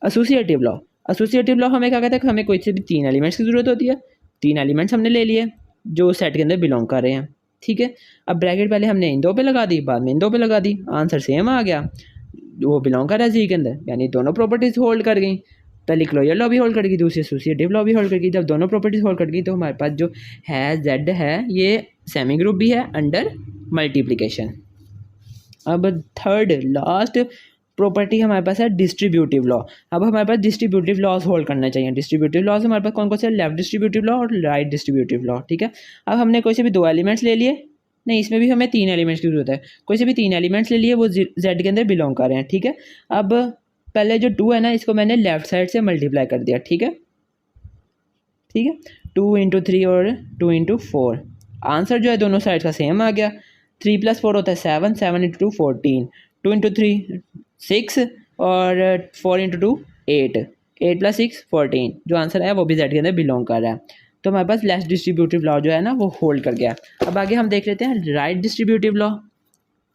[SPEAKER 1] एसोसिएटिव लॉ, एसोसिएटिव लॉ हमें क्या कहता है कि हमें कोई से भी 3 एलिमेंट्स की ज़रूरत होती है, 3 एलिमेंट्स हमने ले लिए जो सेट के अंदर बिलोंग कर रहे हैं, ठीक है। अब ब्रैकेट पहले हमने इन दो पे लगा दी, बाद में इन दो पे लगा दी, आंसर सेम आ गया, वो बिलोंग कर रहा है जी के अंदर, यानी दोनों प्रॉपर्टीज़ होल्ड कर गई। पहली क्लोजर लॉ भी होल्ड कर गई, दूसरी एसोसिएटिव लॉ भी होल्ड कर गई। जब दोनों प्रॉपर्टीज़ होल्ड कर गई तो हमारे पास जो है जेड है ये सेमी ग्रुप भी है अंडर मल्टीप्लिकेशन। अब थर्ड लास्ट प्रॉपर्टी हमारे पास है डिस्ट्रीब्यूटिव लॉ। अब हमारे पास डिस्ट्रीब्यूटिव लॉज होल्ड करना चाहिए। डिस्ट्रीब्यूटिव लॉज हमारे पास कौन कौन से, लेफ्ट डिस्ट्रीब्यूटिव लॉ और राइट डिस्ट्रीब्यूटिव लॉ, ठीक है। अब हमने कोई से भी दो एलिमेंट्स ले लिए, नहीं इसमें भी हमें तीन एलिमेंट्स की जरूरत है, कोई से भी तीन एलिमेंट्स ले लिए, वो जेड के अंदर बिलोंग कर रहे हैं, ठीक है। अब पहले जो 2 है ना, इसको मैंने लेफ्ट साइड से मल्टीप्लाई कर दिया, ठीक है, ठीक है। 2 इंटू 3 और 2 इंटू 4, आंसर जो है दोनों साइड का सेम आ गया। 3 + 4 होता है 7, 7 इंटू 2 14, 2 इंटू 3 6 और 4 इंटू 2 8, 8 + 6 14, जो आंसर है वो भी जेड के अंदर बिलोंग कर रहा है। तो हमारे पास लेफ्ट डिस्ट्रीब्यूटिव लॉ जो है ना वो होल्ड कर गया। अब आगे हम देख लेते हैं राइट डिस्ट्रीब्यूटिव लॉ,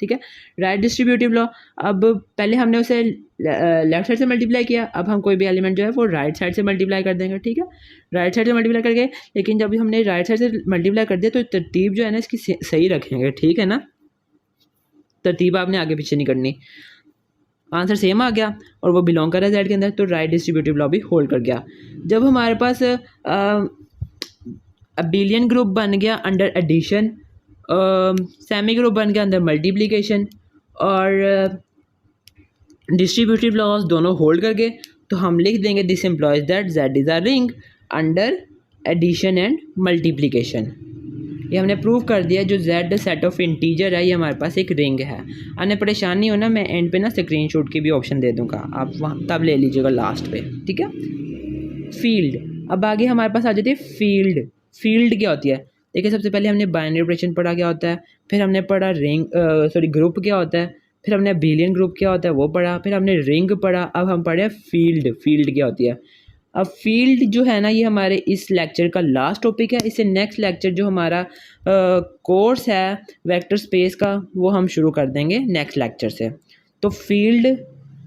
[SPEAKER 1] ठीक है। राइट डिस्ट्रीब्यूटिव लॉ, अब पहले हमने उसे लेफ्ट साइड से मल्टीप्लाई किया, अब हम कोई भी एलिमेंट जो है वो राइट साइड से मल्टीप्लाई कर देंगे, ठीक है। राइट साइड से मल्टीप्लाई करके, लेकिन जब भी हमने राइट साइड से मल्टीप्लाई कर दिया तो तरतीब जो है ना इसकी सही रखेंगे, ठीक है ना, तरतीब आपने आगे पीछे नहीं करनी। आंसर सेम आ गया और वो बिलोंग कर रहा है जेड के अंदर, तो राइट डिस्ट्रीब्यूटिव लॉ भी होल्ड कर गया। जब हमारे पास अबिलियन ग्रुप बन गया अंडर एडिशन, सेमी ग्रुप बन गया अंदर मल्टीप्लिकेशन, और डिस्ट्रीब्यूटिव लॉज दोनों होल्ड कर गए, तो हम लिख देंगे this implies that Z is a ring under addition and multiplication. ये हमने प्रूव कर दिया, जो जेड सेट ऑफ इंटीजर है ये हमारे पास एक रिंग है। अन्य परेशान नहीं होना, मैं एंड पे ना स्क्रीनशॉट की भी ऑप्शन दे दूंगा, आप वहाँ तब ले लीजिएगा लास्ट पे, ठीक है। फील्ड, अब आगे हमारे पास आ जाती है फील्ड। फील्ड क्या होती है, देखिए सबसे पहले हमने बाइनरी ऑपरेशन पढ़ा क्या होता है, फिर हमने पढ़ा रिंग ग्रुप क्या होता है, फिर हमने अबिलियन ग्रुप क्या होता है वो पढ़ा, फिर हमने रिंग पढ़ा, अब हम पढ़े फील्ड। फील्ड क्या होती है। अब फील्ड जो है ना ये हमारे इस लेक्चर का लास्ट टॉपिक है। इससे नेक्स्ट लेक्चर जो हमारा कोर्स है वेक्टर स्पेस का वो हम शुरू कर देंगे नेक्स्ट लेक्चर से। तो फील्ड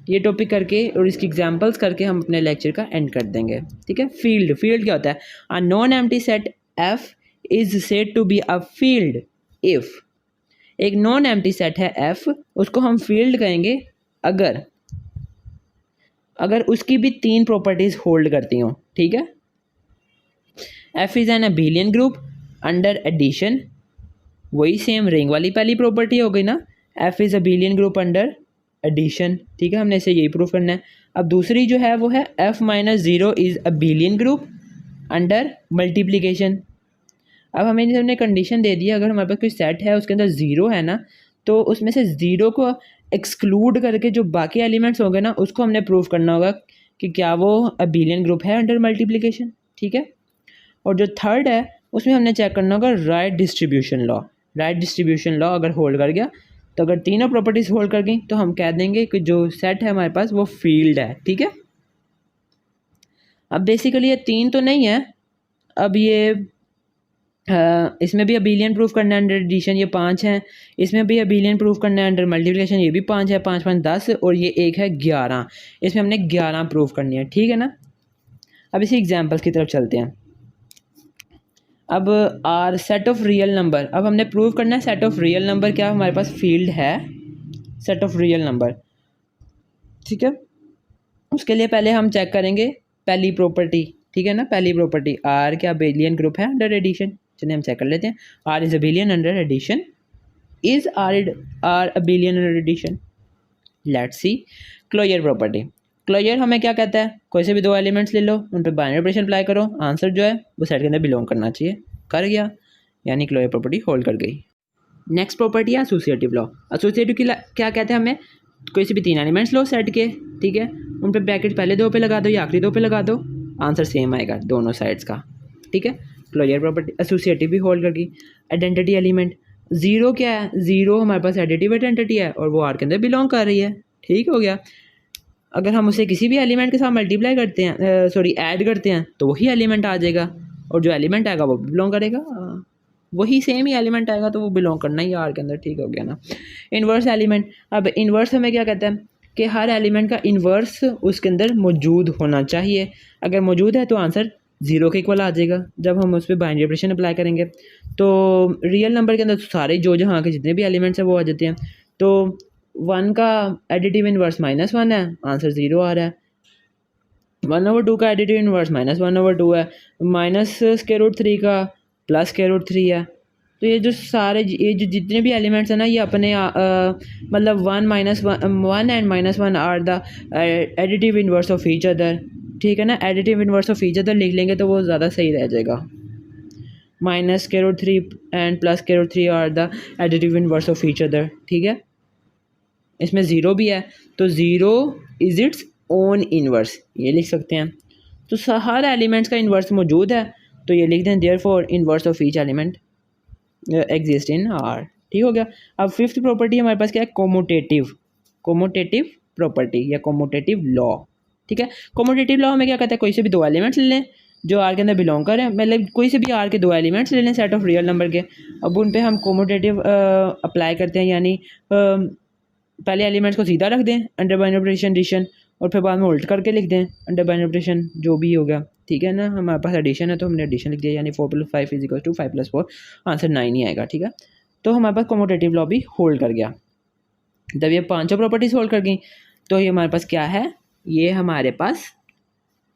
[SPEAKER 1] ये टॉपिक करके और इसकी एग्जांपल्स करके हम अपने लेक्चर का एंड कर देंगे, ठीक है। फील्ड, फील्ड क्या होता है, a non empty set F is said to be a field if, एक नॉन एम्प्टी सेट है एफ, उसको हम फील्ड कहेंगे अगर उसकी भी तीन प्रॉपर्टीज होल्ड करती हों, ठीक है। F is an abelian group under addition, वही सेम रिंग वाली पहली प्रॉपर्टी हो गई ना, F is abelian group under addition, ठीक है, हमने इसे यही प्रूफ करना है। अब दूसरी जो है वो है F minus zero is abelian group under multiplication. अब हमें हमने कंडीशन दे दी, अगर हमारे पास कोई सेट है उसके अंदर ज़ीरो है ना, तो उसमें से ज़ीरो को एक्सक्लूड करके जो बाकी एलिमेंट्स होंगे ना उसको हमने प्रूफ करना होगा कि क्या वो अबिलियन ग्रुप है अंडर मल्टीप्लिकेशन, ठीक है। और जो थर्ड है उसमें हमने चेक करना होगा right distribution law. Right distribution law अगर होल्ड कर गया तो अगर तीनों प्रॉपर्टीज़ होल्ड कर गई तो हम कह देंगे कि जो सेट है हमारे पास वो फील्ड है, ठीक है। अब बेसिकली ये तीन तो नहीं है, अब ये इसमें भी अबिलियन प्रूफ करना है अंडर एडिशन, ये 5 हैं, इसमें भी अबिलियन प्रूफ करना है अंडर मल्टीप्लिकेशन, ये भी 5 है, 5 5 10, और ये एक है 11, इसमें हमने 11 प्रूफ करनी है, ठीक है ना। अब इसी एग्जांपल्स की तरफ चलते हैं। अब R set of real number, अब हमने प्रूव करना है सेट ऑफ रियल नंबर क्या हमारे पास फील्ड है, सेट ऑफ रियल नंबर, ठीक है। उसके लिए पहले हम चेक करेंगे पहली प्रॉपर्टी, ठीक है ना, पहली प्रॉपर्टी आर क्या अबिलियन ग्रुप है अंडर एडिशन, चलिए हम चेक कर लेते हैं। R is abelian under addition, is R abelian under addition. Let's see closure property. Closure हमें क्या कहता है, कोई से भी दो एलिमेंट्स ले लो, उन पर बाइनरी ऑपरेशन अप्लाई करो, आंसर जो है वो सेट के अंदर बिलोंग करना चाहिए, कर गया, यानी क्लोजर प्रॉपर्टी होल्ड कर गई। नेक्स्ट प्रॉपर्टी है एसोसिएटिव लॉ। एसोसिएटिव की क्या कहते हैं, हमें कोई से भी तीन एलिमेंट्स लो सेट के, ठीक है, उन पर ब्रैकेट पहले दो पे लगा दो या आखिरी दो पे लगा दो, आंसर सेम आएगा दोनों साइड्स का, ठीक है। क्लोजर प्रॉपर्टी एसोसिएटिव भी होल्ड कर गई। आइडेंटिटी एलिमेंट ज़ीरो क्या है, ज़ीरो हमारे पास एडिटिव आइडेंटिटी है और वो आर के अंदर बिलोंग कर रही है, ठीक हो गया। अगर हम उसे किसी भी एलिमेंट के साथ मल्टीप्लाई करते हैं ऐड करते हैं तो वही एलिमेंट आ जाएगा, और जो एलिमेंट आएगा वो बिलोंग करेगा, वही सेम ही एलिमेंट आएगा तो वो बिलोंग करना ही आर के अंदर, ठीक हो गया ना। इन्वर्स एलिमेंट, अब इन्वर्स हमें क्या कहता है कि हर एलिमेंट का इन्वर्स उसके अंदर मौजूद होना चाहिए, अगर मौजूद है तो आंसर ज़ीरो के इक्वल आ जाएगा जब हम उस पर बाइनरी ऑपरेशन अप्लाई करेंगे। तो रियल नंबर के अंदर सारे जो जहाँ के जितने भी एलिमेंट्स हैं वो आ जाते हैं। तो 1 का एडिटिव इनवर्स -1 है, आंसर 0 आ रहा है। 1/2 का एडिटिव इनवर्स -1/2 है, -√3 का +√3 है। तो ये जो सारे ये जो जितने भी एलिमेंट्स हैं ना ये अपने मतलब 1 -1 and -1 are the additive inverse of each other. ठीक है ना, additive inverse of each other लिख लेंगे तो वो ज़्यादा सही रह जाएगा। -√3 and +√3 are the additive inverse of each other. ठीक है, इसमें ज़ीरो भी है तो zero is its own inverse, ये लिख सकते हैं। तो हर एलिमेंट्स का इन्वर्स मौजूद है तो ये लिख दें therefore inverse of each element exist in are. ठीक हो गया। अब फिफ्थ प्रॉपर्टी हमारे पास क्या है, कोमोटेटिव प्रॉपर्टी या कोमोटेटिव लॉ। ठीक है, कोमोटेटिव लॉ हमें क्या कहता है, कोई से भी दो एलिमेंट्स ले लें जो आर के अंदर बिलोंग करें, मतलब कोई से भी आर के दो एलिमेंट्स ले लें सेट ऑफ रियल नंबर के। अब उन पे हम कोमोटेटिव अप्लाई करते हैं, यानी पहले एलिमेंट्स को सीधा रख दें अंडर बाइनरी ऑपरेशन एडिशन, और फिर बाद में उल्ट करके लिख दें अंडर बाइनरी ऑपरेशन जो भी होगा। ठीक है ना, हमारे पास एडिशन है तो हमने एडिशन लिख दिया, यानी 4 + 5 = 5 + 4, आंसर 9 ही आएगा। ठीक है, तो हमारे पास कोमोटेटिव लॉ भी होल्ड कर गया। जब ये पांचों प्रॉपर्टीज होल्ड कर गई तो ये हमारे पास क्या है, ये हमारे पास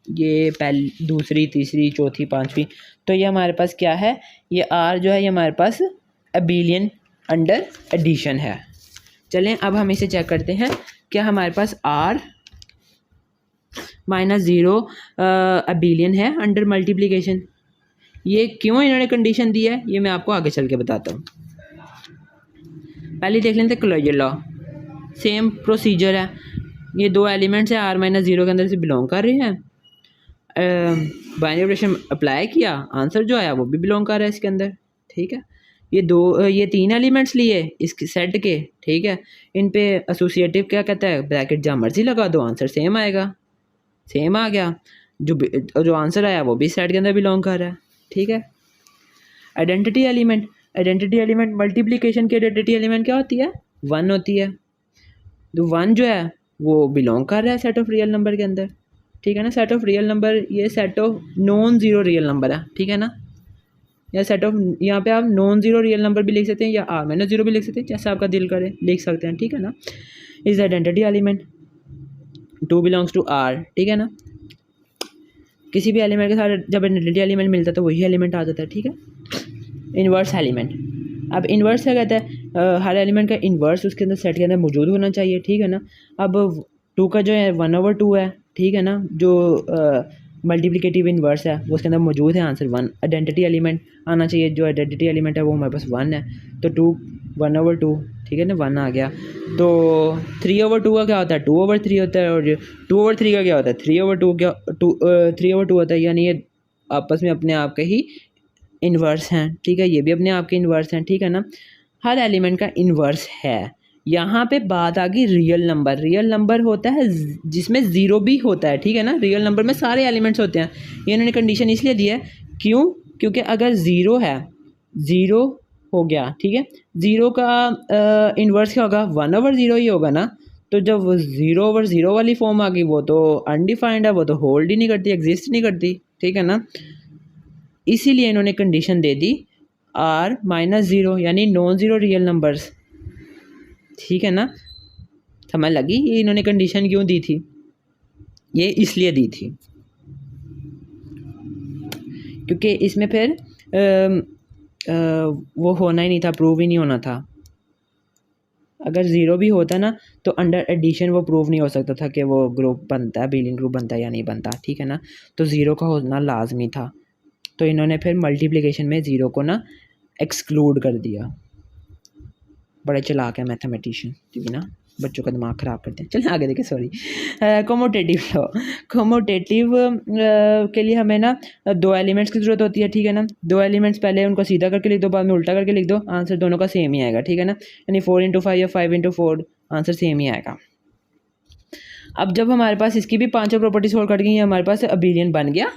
[SPEAKER 1] ये पहली दूसरी तीसरी चौथी पांचवी, तो ये हमारे पास क्या है, ये आर जो है ये हमारे पास अबेलियन अंडर एडिशन है। चलें अब हम इसे चेक करते हैं, क्या हमारे पास आर -0 अबेलियन है अंडर मल्टीप्लिकेशन। ये क्यों इन्होंने कंडीशन दी है ये मैं आपको आगे चल के बताता हूँ। पहले देख लेते हैं क्लोजर लॉ, सेम प्रोसीजर है। ये दो एलिमेंट्स हैं आर -0 के अंदर से बिलोंग कर रहे हैं, बाइनरी ऑपरेशन अप्लाई किया, आंसर जो आया वो भी बिलोंग कर रहा है इसके अंदर। ठीक है, ये तीन एलिमेंट्स लिए इस सेट के। ठीक है, इन पे एसोसिएटिव क्या कहता है, ब्रैकेट जहाँ मर्जी लगा दो आंसर सेम आएगा, सेम आ गया। जो आंसर आया वो भी सेट के अंदर बिलोंग कर रहा है। ठीक है, आइडेंटिटी एलिमेंट मल्टीप्लिकेशन की आइडेंटिटी एलिमेंट क्या होती है, 1 होती है। तो 1 जो है वो बिलोंग कर रहा है सेट ऑफ रियल नंबर के अंदर। ठीक है ना, सेट ऑफ रियल नंबर ये set of non zero real number है। ठीक है ना, या सेट ऑफ यहाँ पे आप नॉन ज़ीरो रियल नंबर भी लिख सकते हैं या R-0 भी लिख सकते हैं, जैसे आपका दिल करे लिख सकते हैं। ठीक है ना, is identity element 2 belongs to R। ठीक है ना, किसी भी एलिमेंट के साथ जब आइडेंटिटी एलिमेंट मिलता है तो वही एलिमेंट आ जाता है। ठीक है, इन्वर्स एलिमेंट, अब इन्वर्स क्या कहता है, हर एलिमेंट का इन्वर्स उसके अंदर सेट के अंदर मौजूद होना चाहिए। ठीक है ना, अब 2 का जो है 1/2 है। ठीक है ना, जो मल्टीप्लिकेटिव इन्वर्स है वो उसके अंदर मौजूद है, आंसर 1। आइडेंटिटी एलिमेंट आना चाहिए, जो आइडेंटिटी एलिमेंट है वो हमारे पास 1 है, तो 1/2। ठीक है ना, 1 आ गया। तो 3/2 का क्या होता है, 2/3 होता है, और 2/3 का क्या होता है, 3/2 होता है, यानी ये आपस में अपने आप के ही इन्वर्स हैं। ठीक है, ये भी अपने आप के इन्वर्स हैं। ठीक है ना, हर एलिमेंट का इन्वर्स है। यहाँ पे बात आ गई रियल नंबर होता है जिसमें ज़ीरो भी होता है। ठीक है ना, रियल नंबर में सारे एलिमेंट्स होते हैं। ये इन्होंने कंडीशन इसलिए दी है, क्यों, क्योंकि अगर ज़ीरो है, ज़ीरो हो गया। ठीक है, ज़ीरो का इन्वर्स क्या होगा, 1/0 ही होगा ना। तो जब 0/0 वाली फॉर्म आ गई वो तो अनडिफाइंड है, वो तो होल्ड ही नहीं करती, एग्जिस्ट नहीं करती। ठीक है ना, इसीलिए इन्होंने कंडीशन दे दी R -0 यानी नॉन ज़ीरो रियल नंबर्स। ठीक है ना, समझ लगी ये इन्होंने कंडीशन क्यों दी थी, ये इसलिए दी थी क्योंकि इसमें फिर वो होना ही नहीं था, प्रूव ही नहीं होना था। अगर ज़ीरो भी होता ना तो अंडर एडिशन वो प्रूव नहीं हो सकता था कि वो ग्रुप बनता है, अबेलियन ग्रुप बनता है या नहीं बनता। ठीक है ना, तो ज़ीरो का होना लाजमी था, तो इन्होंने फिर मल्टीप्लिकेशन में ज़ीरो को ना एक्सक्लूड कर दिया। बड़े चालाक है मैथमेटिशियन, क्योंकि ना बच्चों का दिमाग ख़राब करते हैं। चलिए आगे देखें, सॉरी। कोमोटेटिव लॉ, कोमोटेटिव के लिए हमें ना दो एलिमेंट्स की ज़रूरत होती है। ठीक है ना, दो एलिमेंट्स पहले उनको सीधा करके लिख दो, बाद में उल्टा करके लिख दो, आंसर दोनों का सेम ही आएगा। ठीक है ना, यानी 4 × 5 या 5 × 4 आंसर सेम ही आएगा। अब जब हमारे पास इसकी भी पाँचों प्रॉपर्टीज होल्ड कर गई, हमारे पास अबेलियन बन गया,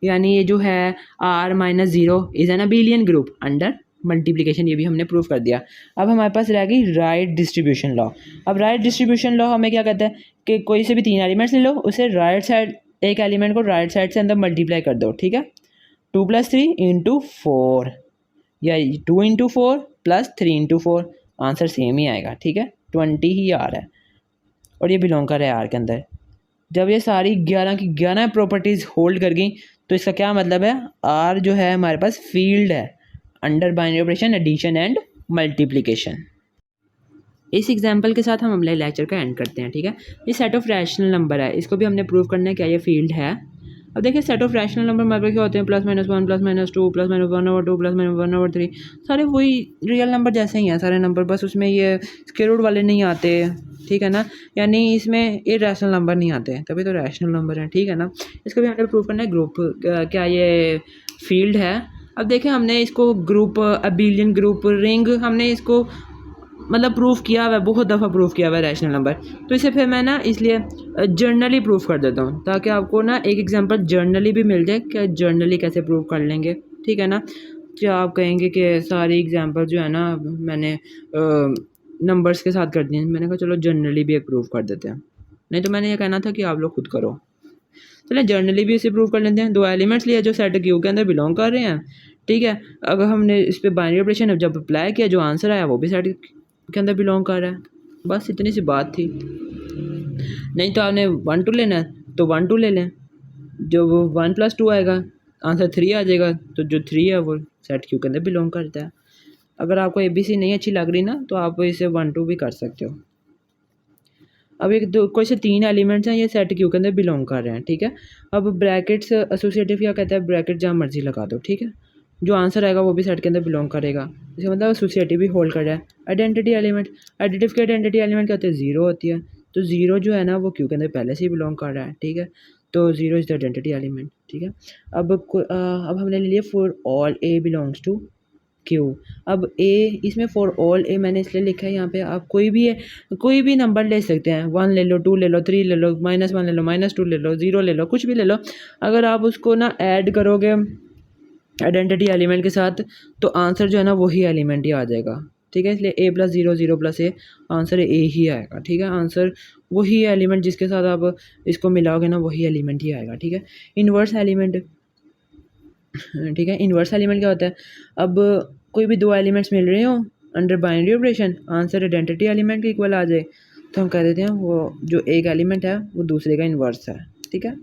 [SPEAKER 1] यानी ये जो है R -0 is an abelian group under multiplication, ये भी हमने प्रूव कर दिया। अब हमारे पास रह गई राइट डिस्ट्रीब्यूशन लॉ। अब राइट डिस्ट्रीब्यूशन लॉ हमें क्या कहता है कि कोई से भी तीन एलिमेंट्स ले लो, उसे राइट साइड एक एलिमेंट को राइट साइड से अंदर मल्टीप्लाई कर दो, ठीक है। 2 + 3 इंटू 4 या 2 × 4 + 3 × 4, आंसर सेम ही आएगा, ठीक है, 20 ही आ रहा है और ये बिलोंग कर रहा है आर के अंदर। जब ये सारी 11 की 11 प्रॉपर्टीज़ होल्ड कर गई तो इसका क्या मतलब है, आर जो है हमारे पास फील्ड है under binary operation, addition and multiplication. इस एग्जांपल के साथ हम अपने लेक्चर का एंड करते हैं, ठीक है। ये सेट ऑफ रैशनल नंबर है, इसको भी हमने प्रूव करना है क्या ये फील्ड है। अब देखिए सेट ऑफ रैशनल नंबर हमारे पास क्या होते हैं, +-1 +-2 +-1/2 +-1/3, सारे वही रियल नंबर जैसे ही हैं सारे नंबर, बस उसमें ये स्क्वायर रूट वाले नहीं आते, ठीक है ना, यानी इसमें इरैशनल नंबर नहीं आते, तभी तो रैशनल नंबर हैं, ठीक है ना। इसको भी हमने प्रूव करना है ग्रुप क्या ये फील्ड है। अब देखें हमने इसको ग्रुप अबिलियन ग्रुप रिंग हमने इसको मतलब प्रूफ किया हुआ है, बहुत दफ़ा प्रूफ किया हुआ है रैशनल नंबर। तो इसे फिर मैं ना इसलिए जर्नली प्रूफ कर देता हूँ ताकि आपको ना एक एग्जांपल जर्नली भी मिल जाए कि जर्नली कैसे प्रूफ कर लेंगे, ठीक है ना। क्या आप कहेंगे कि सारी एग्जांपल जो है ना मैंने नंबर्स के साथ कर दिए, मैंने कहा चलो जर्नली भी एक प्रूफ कर देते हैं, नहीं तो मैंने ये कहना था कि आप लोग खुद करो। चलिए जर्नली भी इसे प्रूव कर लेते हैं। 2 एलिमेंट्स लिए जो सेट क्यू के अंदर बिलोंग कर रहे हैं, ठीक है। अगर हमने इस पर बाइनरी ऑपरेशन जब अप्लाई किया जो आंसर आया वो भी सेट के अंदर बिलोंग कर रहा है, बस इतनी सी बात थी। नहीं तो आपने 1 2 लेना है तो 1 2 ले लें, जो 1 + 2 आएगा आंसर 3 आ जाएगा, तो जो 3 है वो सेट क्यू के अंदर बिलोंग करता है। अगर आपको ABC नहीं अच्छी लग रही ना तो आप इसे 1 2 भी कर सकते हो। अब एक दो कोई से 3 एलिमेंट्स हैं ये सेट क्यू के अंदर बिलोंग कर रहे हैं, ठीक है। अब ब्रैकेट्स एसोसिएटिव क्या कहता है, ब्रैकेट जहाँ मर्जी लगा दो, ठीक है, जो आंसर आएगा वो भी सेट के अंदर बिलोंग करेगा, इसका मतलब एसोसिएटिव भी होल्ड कर रहा है। आइडेंटिटी एलिमेंट, एडिटिव की आइडेंटिटी एलिमेंट क्या होते हैं, 0 होती है, तो 0 जो है ना वो क्यू के अंदर पहले से ही बिलोंग कर रहा है, ठीक है, तो 0 इज़ द आइडेंटिटी एलिमेंट, ठीक है। अब हमने ले लिया for all A belongs to Q. अब ए इसमें फॉर ऑल ए मैंने इसलिए लिखा है यहाँ पे, आप कोई भी नंबर ले सकते हैं, 1 ले लो, 2 ले लो, 3 ले लो, -1 ले लो, -2 ले लो, 0 ले लो, कुछ भी ले लो। अगर आप उसको ना ऐड करोगे आइडेंटिटी एलिमेंट के साथ तो आंसर जो है ना वही एलिमेंट ही आ जाएगा, ठीक है। इसलिए A + 0 0 + A आंसर A ही आएगा, ठीक है। आंसर वही एलिमेंट जिसके साथ आप इसको मिलाओगे ना वही एलिमेंट ही आएगा, ठीक है। इन्वर्स एलिमेंट, ठीक है, इन्वर्स एलिमेंट क्या होता है, अब कोई भी 2 एलिमेंट्स मिल रहे हो under binary operation answer identity element के इक्वल आ जाए तो हम कह देते हैं वो जो एक एलिमेंट है वो दूसरे का इन्वर्स है, ठीक है।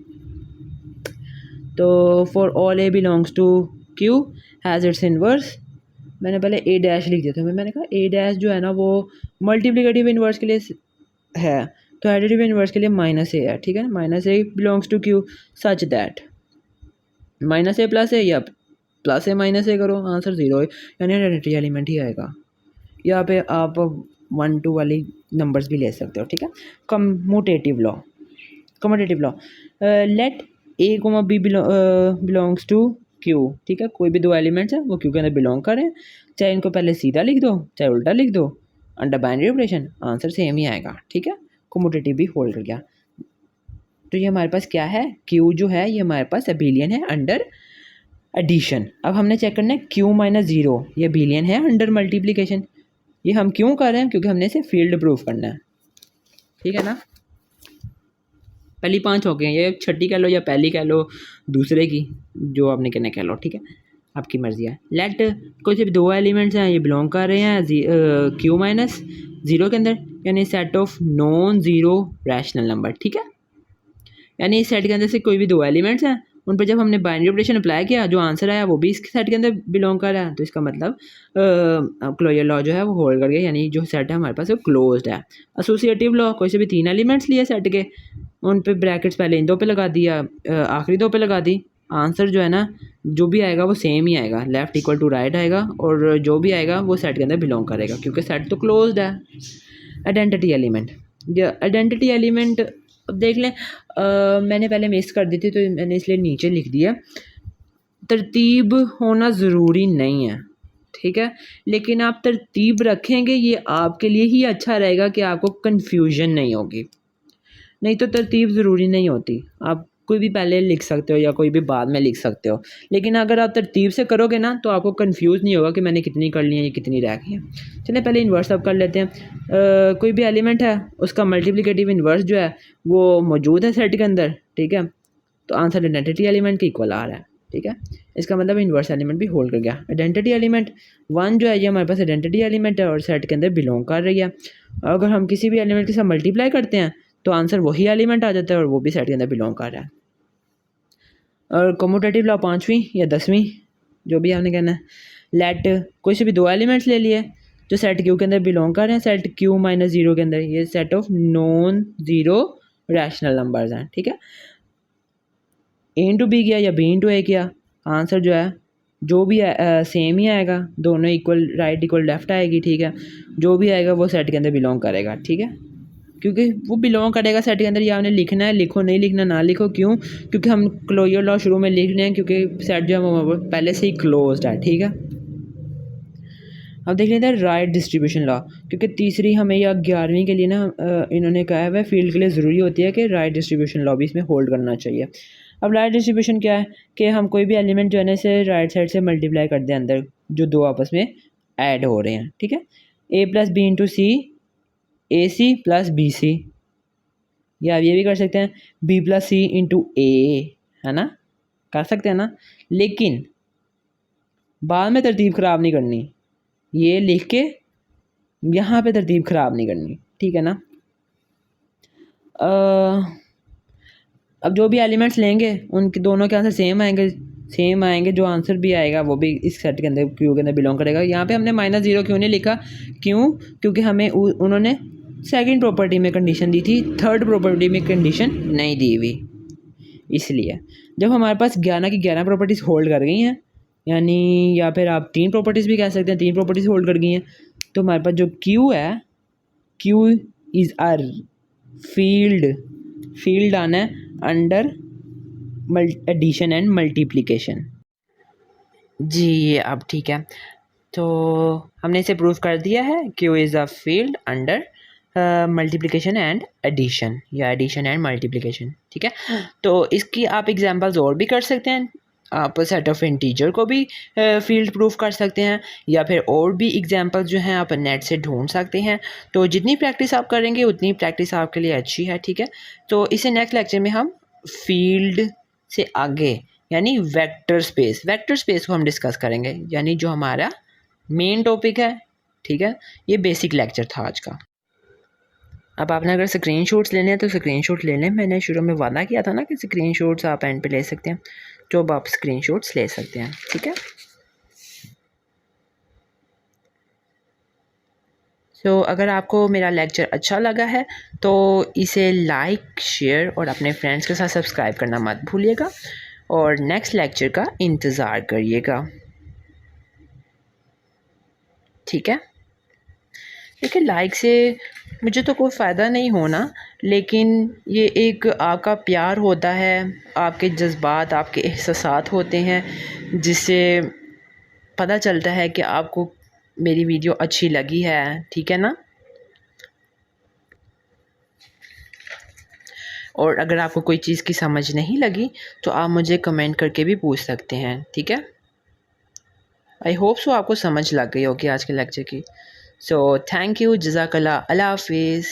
[SPEAKER 1] तो for all A belongs to Q has its inverse, मैंने पहले A' लिख दिया था, मैंने कहा A' जो है ना वो मल्टीप्लिकेटिव इन्वर्स के लिए है, तो एडिटिव इन्वर्स के लिए -A है, ठीक है। -A belongs to Q such that -A + A या +A -A करो आंसर 0 है, यानी आइडेंटिटी एलिमेंट ही आएगा। यहाँ पे आप 1 2 वाली नंबर्स भी ले सकते हो, ठीक है। Commutative law let A, B belongs to Q, ठीक है। कोई भी 2 एलिमेंट्स हैं वो Q के अंदर बिलोंग करें, चाहे इनको पहले सीधा लिख दो चाहे उल्टा लिख दो, under binary operation answer same ही आएगा, ठीक है। कम्यूटेटिव भी होल्ड कर गया, तो ये हमारे पास क्या है, Q जो है ये हमारे पास अबिलियन है अंडर एडिशन। अब हमने चेक करना है Q - 0 ये अबिलियन है अंडर मल्टीप्लिकेशन। ये हम क्यों कर रहे हैं, क्योंकि हमने इसे फील्ड प्रूफ करना है, ठीक है ना। पहली 5 हो गई, ये छठी कह लो या पहली कह लो दूसरे की, जो आपने कहना कह लो, ठीक है, आपकी मर्जी है। लेट कोई सिर्फ 2 एलिमेंट्स हैं ये बिलोंग कर रहे हैं Q - 0 के अंदर, यानी set of non zero rational number, ठीक है। यानी इस सेट के अंदर से कोई भी 2 एलिमेंट्स हैं उन पर जब हमने बाइनरी ऑपरेशन अप्लाई किया जो आंसर आया वो भी इस सेट के अंदर बिलोंग कर रहा है, तो इसका मतलब क्लोजर लॉ जो है वो होल्ड कर गया, यानी जो सेट है हमारे पास वो क्लोज्ड है। एसोसिएटिव लॉ, कोई से भी 3 एलिमेंट्स लिए सेट के, उन पे ब्रैकेट्स पहले इन 2 पे लगा दिया, आखिरी 2 पे लगा दी, आंसर जो है ना जो भी आएगा वो सेम ही आएगा, लेफ्ट इक्वल टू राइट आएगा, और जो भी आएगा वो सेट के अंदर बिलोंग करेगा क्योंकि सेट तो क्लोज्ड है। आइडेंटिटी एलिमेंट अब देख लें, मैंने पहले मिस कर दी थी तो मैंने इसलिए नीचे लिख दिया, तरतीब होना ज़रूरी नहीं है, ठीक है, लेकिन आप तरतीब रखेंगे ये आपके लिए ही अच्छा रहेगा कि आपको कन्फ्यूजन नहीं होगी, नहीं तो तरतीब ज़रूरी नहीं होती, आप कोई भी पहले लिख सकते हो या कोई भी बाद में लिख सकते हो, लेकिन अगर आप तरतीब से करोगे ना तो आपको कंफ्यूज नहीं होगा कि मैंने कितनी कर ली है या कितनी रह गई है। चलिए पहले इन्वर्स अब कर लेते हैं। कोई भी एलिमेंट है उसका मल्टीप्लिकेटिव इन्वर्स जो है वो मौजूद है सेट के अंदर, ठीक है, तो आंसर आइडेंटिटी एलिमेंट के इक्वल आ रहा है, ठीक है। इसका मतलब इन्वर्स एलिमेंट भी होल्ड कर गया। आइडेंटिटी एलिमेंट 1 जो है ये हमारे पास आइडेंटिटी एलिमेंट है और सेट के अंदर बिलोंग कर रही है। और अगर हम किसी भी एलिमेंट के साथ मल्टीप्लाई करते हैं तो आंसर वही एलिमेंट आ जाता है और वो भी सेट के अंदर बिलोंग कर रहा है। और कम्यूटेटिव लॉ 5वीं या 10वीं जो भी आपने कहना है, लेट कोई से भी 2 एलिमेंट्स ले लिए जो सेट क्यू के अंदर बिलोंग कर रहे हैं, सेट क्यू माइनस 0 के अंदर, ये set of non zero rational numbers हैं, ठीक है। ए इंटू बी किया या बी इंटू ए किया, आंसर जो है जो भी सेम ही आएगा, दोनों इक्वल राइट इक्वल लेफ्ट आएगी, ठीक है। जो भी आएगा वो सेट के अंदर बिलोंग करेगा, ठीक है, क्योंकि वो बिलोंग करेगा सेट के अंदर। या आपने लिखना है लिखो, नहीं लिखना ना लिखो, क्यों? क्योंकि हम क्लोजर लॉ शुरू में लिख रहे हैं, क्योंकि सेट जो है वो पहले से ही क्लोज्ड है, ठीक है। अब देख लेते हैं राइट डिस्ट्रीब्यूशन लॉ, क्योंकि तीसरी हमें या 11वीं के लिए ना इन्होंने कहा है फील्ड के लिए ज़रूरी होती है कि राइट डिस्ट्रीब्यूशन लॉ भी इसमें होल्ड करना चाहिए। अब राइट डिस्ट्रीब्यूशन क्या है कि हम कोई भी एलिमेंट जो है ना इसे राइट साइड से मल्टीप्लाई कर दें अंदर, जो दो आपस में ऐड हो रहे हैं, ठीक है। ए प्लस बी इंटू सी, ए सी प्लस बी सी, या आप ये भी कर सकते हैं बी प्लस सी इंटू ए, है ना, कर सकते हैं ना। लेकिन बाद में तरतीब ख़राब नहीं करनी, ये लिख के यहाँ पे तरतीब ख़राब नहीं करनी, ठीक है ना। अब जो भी एलिमेंट्स लेंगे उनके दोनों के आंसर सेम आएंगे, जो आंसर भी आएगा वो भी इस सेट के अंदर क्यू के अंदर बिलोंग करेगा। यहाँ पे हमने -0 क्यों नहीं लिखा? क्यों? क्योंकि हमें उन्होंने सेकंड प्रॉपर्टी में कंडीशन दी थी, थर्ड प्रॉपर्टी में कंडीशन नहीं दी हुई, इसलिए। जब हमारे पास 11 की 11 प्रॉपर्टीज़ होल्ड कर गई हैं, यानी या फिर आप 3 प्रॉपर्टीज़ भी कह सकते हैं, 3 प्रॉपर्टीज़ होल्ड कर गई हैं, तो हमारे पास जो क्यू है, क्यू इज़ आर फील्ड आना है अंडर एडिशन एंड मल्टीप्लिकेशन। जी अब ठीक है, तो हमने इसे प्रूव कर दिया है, Q is a field under multiplication and addition, या एडिशन एंड मल्टीप्लिकेशन, ठीक है। तो इसकी आप एग्जांपल्स और भी कर सकते हैं, आप सेट ऑफ इंटीजर को भी फील्ड प्रूफ कर सकते हैं, या फिर और भी एग्जांपल्स जो हैं आप नेट से ढूंढ सकते हैं। तो जितनी प्रैक्टिस आप करेंगे उतनी प्रैक्टिस आपके लिए अच्छी है, ठीक है। तो इसे नेक्स्ट लेक्चर में हम फील्ड से आगे यानी वेक्टर स्पेस को हम डिस्कस करेंगे, यानी जो हमारा मेन टॉपिक है, ठीक है। ये बेसिक लेक्चर था आज का। अब आपने अगर स्क्रीनशॉट्स लेने हैं तो स्क्रीनशॉट ले लें, मैंने शुरू में वादा किया था ना कि स्क्रीनशॉट्स आप एंड पे ले सकते हैं, तो अब आप स्क्रीनशॉट्स ले सकते हैं, ठीक है। तो अगर आपको मेरा लेक्चर अच्छा लगा है तो इसे लाइक शेयर और अपने फ्रेंड्स के साथ सब्सक्राइब करना मत भूलिएगा, और नेक्स्ट लेक्चर का इंतज़ार करिएगा, ठीक है। देखिए लाइक से मुझे तो कोई फ़ायदा नहीं होना, लेकिन ये एक आपका प्यार होता है, आपके जज्बात, आपके एहसासात होते हैं, जिससे पता चलता है कि आपको मेरी वीडियो अच्छी लगी है, ठीक है ना। और अगर आपको कोई चीज़ की समझ नहीं लगी तो आप मुझे कमेंट करके भी पूछ सकते हैं, ठीक है। आई होप सो आपको समझ लग गई होगी आज के लेक्चर की। सो थैंक यू, जज़ाकल्लाह, अल्लाह हाफिज़।